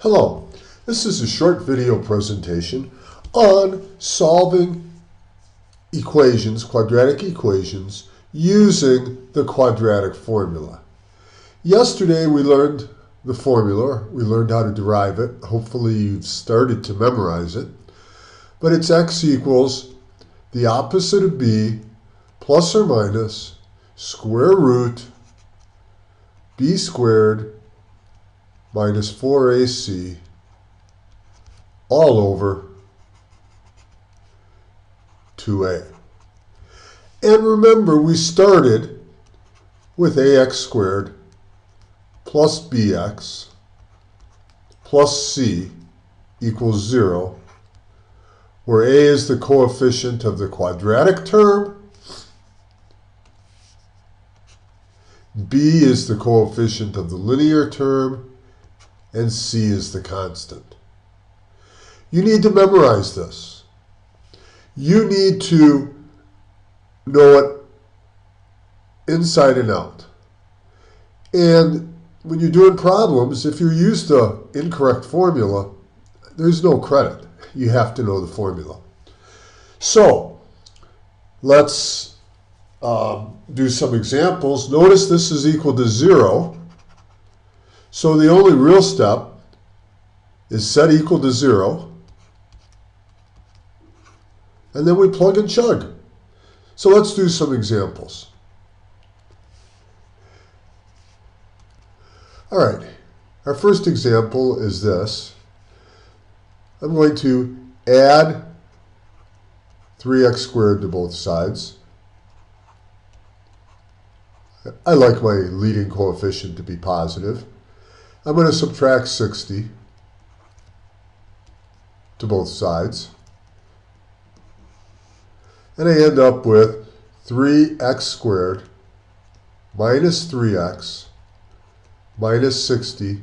Hello, this is a short video presentation on solving equations, quadratic equations, using the quadratic formula. Yesterday we learned the formula, we learned how to derive it. Hopefully you've started to memorize it. But it's x equals the opposite of b plus or minus square root b squared minus 4ac all over 2a. And remember, we started with ax squared plus bx plus c equals 0, where a is the coefficient of the quadratic term, b is the coefficient of the linear term, and c is the constant. You need to memorize this. You need to know it inside and out. And when you're doing problems, if you use the incorrect formula, there's no credit. You have to know the formula. So let's do some examples. Notice this is equal to 0. So the only real step is set equal to 0. And then we plug and chug. So let's do some examples. All right, our first example is this. I'm going to add 3x squared to both sides. I like my leading coefficient to be positive. I'm going to subtract 60 to both sides. And I end up with 3x squared minus 3x minus 60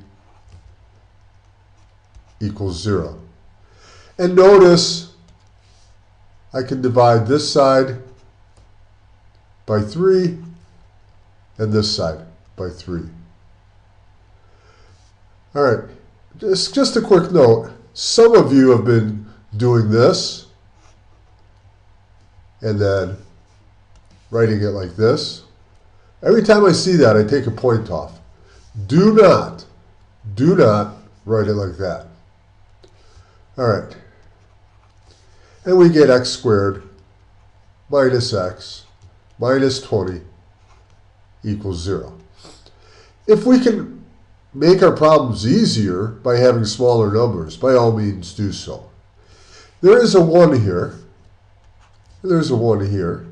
equals 0. And notice I can divide this side by 3 and this side by 3. All right, just a quick note. Some of you have been doing this and then writing it like this. Every time I see that, I take a point off. Do not write it like that. All right. And we get x squared minus x minus 20 equals 0. If we can make our problems easier by having smaller numbers, by all means do so. There is a 1 here. There's a 1 here.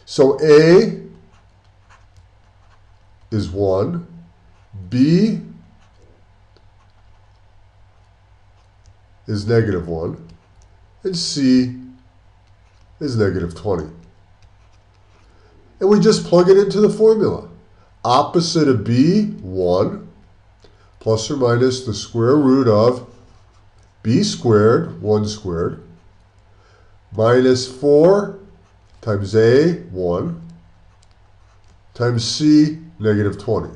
So a is 1. B is negative 1. And C is negative 20. And we just plug it into the formula. Opposite of b, 1, plus or minus the square root of b squared, 1 squared, minus 4 times a, 1, times c, negative 20.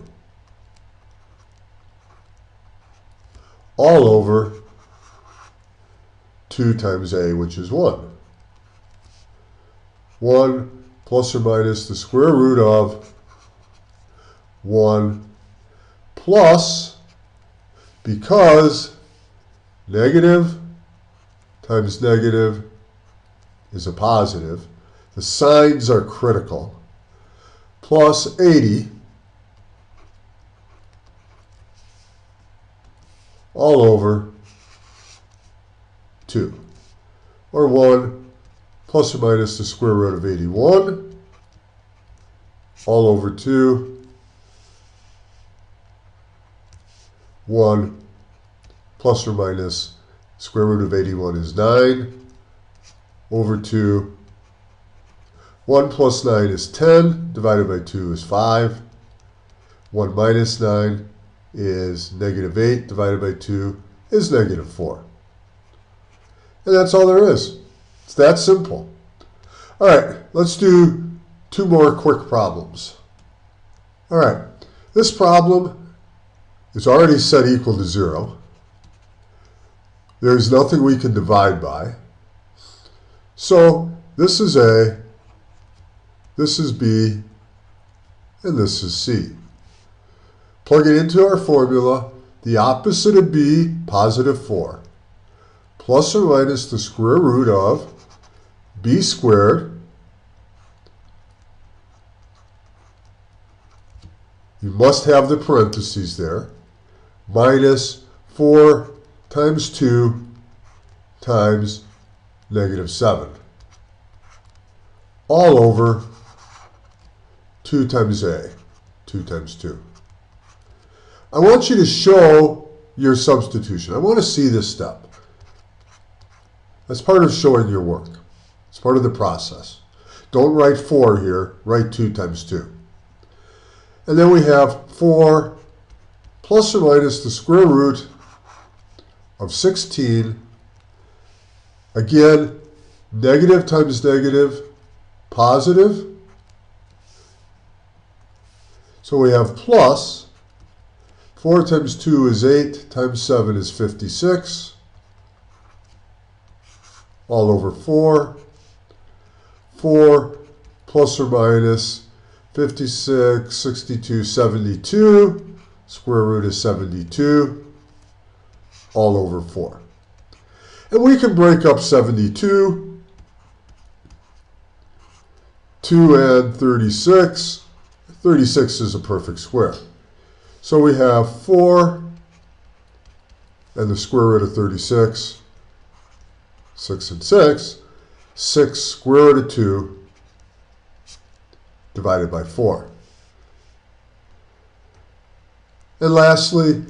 All over 2 times a, which is 1. 1 plus or minus the square root of 1 plus, because negative times negative is a positive, the signs are critical, plus 80 all over 2, or 1 plus or minus the square root of 81 all over 2, 1 plus or minus square root of 81 is 9 over 2. 1 plus 9 is 10, divided by 2 is 5. 1 minus 9 is negative 8, divided by 2 is negative 4. And that's all there is. It's that simple. All right, let's do 2 more quick problems. All right, this problem is already set equal to 0. There's nothing we can divide by. So this is A, this is B, and this is C. Plug it into our formula. The opposite of B, positive 4, plus or minus the square root of B squared, you must have the parentheses there, minus 4 times 2 times negative 7, all over 2 times A, 2 times 2. I want you to show your substitution. I want to see this step. That's part of showing your work. It's part of the process. Don't write 4 here, write 2 times 2. And then we have 4 plus or minus the square root of 16. Again, negative times negative, positive. So we have plus 4 times 2 is 8, times 7 is 56, all over 4. 4 plus or minus 56, 62, 72, square root is 72, all over 4. And we can break up 72, 2 and 36. 36 is a perfect square. So we have 4 and the square root of 36, 6 and 6, 6 square root of 2 divided by 4. And lastly,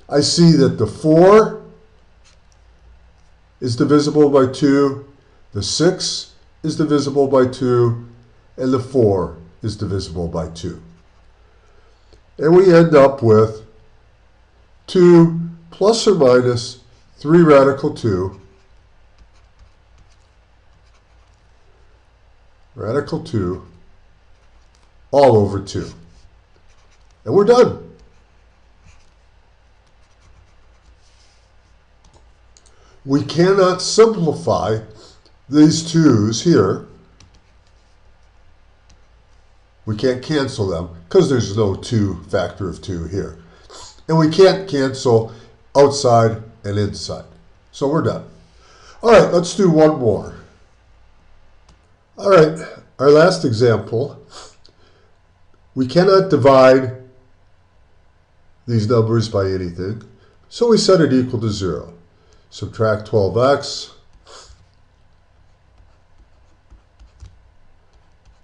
I see that the 4 is divisible by 2, the 6 is divisible by 2, and the 4 is divisible by 2. And we end up with 2 plus or minus 3 radical 2, radical 2, all over 2. And we're done. We cannot simplify these 2's here. We can't cancel them because there's no 2 factor of 2 here. And we can't cancel outside and inside. So we're done. All right, let's do one more. All right, our last example. We cannot divide these numbers by anything, so we set it equal to 0. Subtract 12x,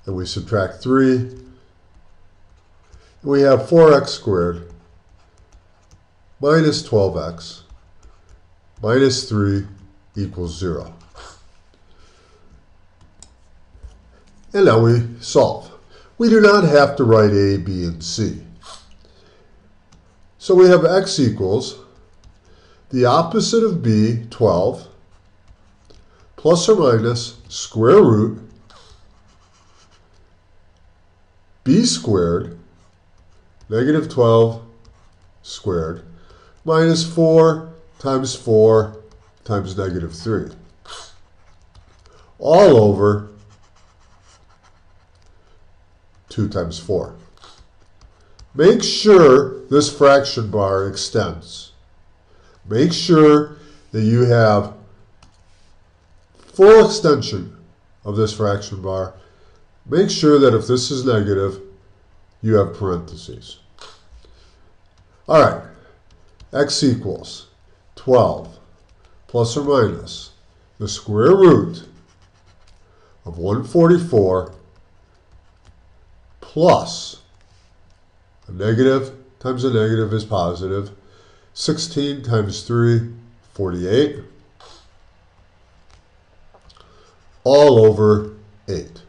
and we subtract 3, and we have 4x squared minus 12x minus 3 equals 0. And now we solve. We do not have to write A, B, and C. So we have x equals the opposite of B, 12, plus or minus square root B squared, negative 12 squared, minus 4 times negative 3, all over 2 times 4. Make sure this fraction bar extends. Make sure that you have full extension of this fraction bar. Make sure that if this is negative, you have parentheses. All right, x equals 12 plus or minus the square root of 144 plus a negative times a negative is positive, 16 times 3, 48, all over 8.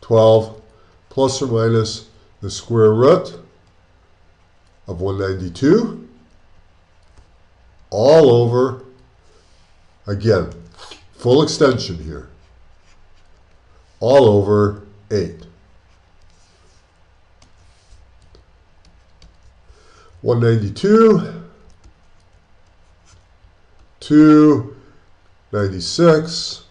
12 plus or minus the square root of 192, all over, again, full extension here, all over 8. 192 296,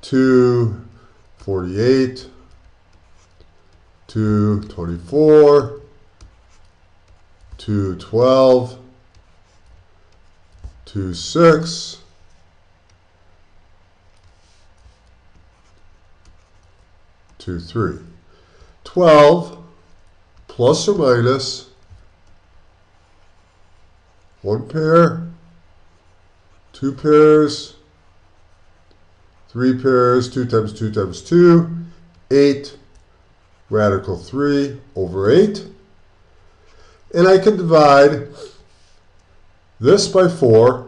248, 224, 212, 26, 23. 12 plus or minus 1 pair, 2 pairs, 3 pairs, 2 times 2 times 2, 8, radical 3 over 8. And I can divide this by 4,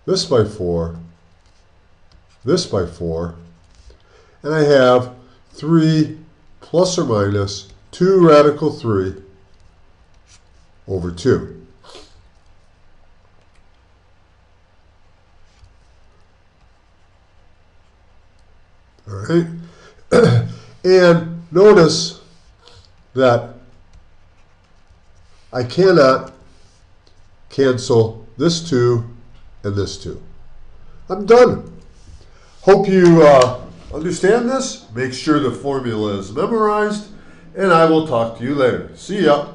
this by 4, this by 4, and I have 3 plus or minus 2 radical 3 over 2. All right? And notice that I cannot cancel this 2 and this 2. I'm done. Hope you understand this. Make sure the formula is memorized, and I will talk to you later. See ya.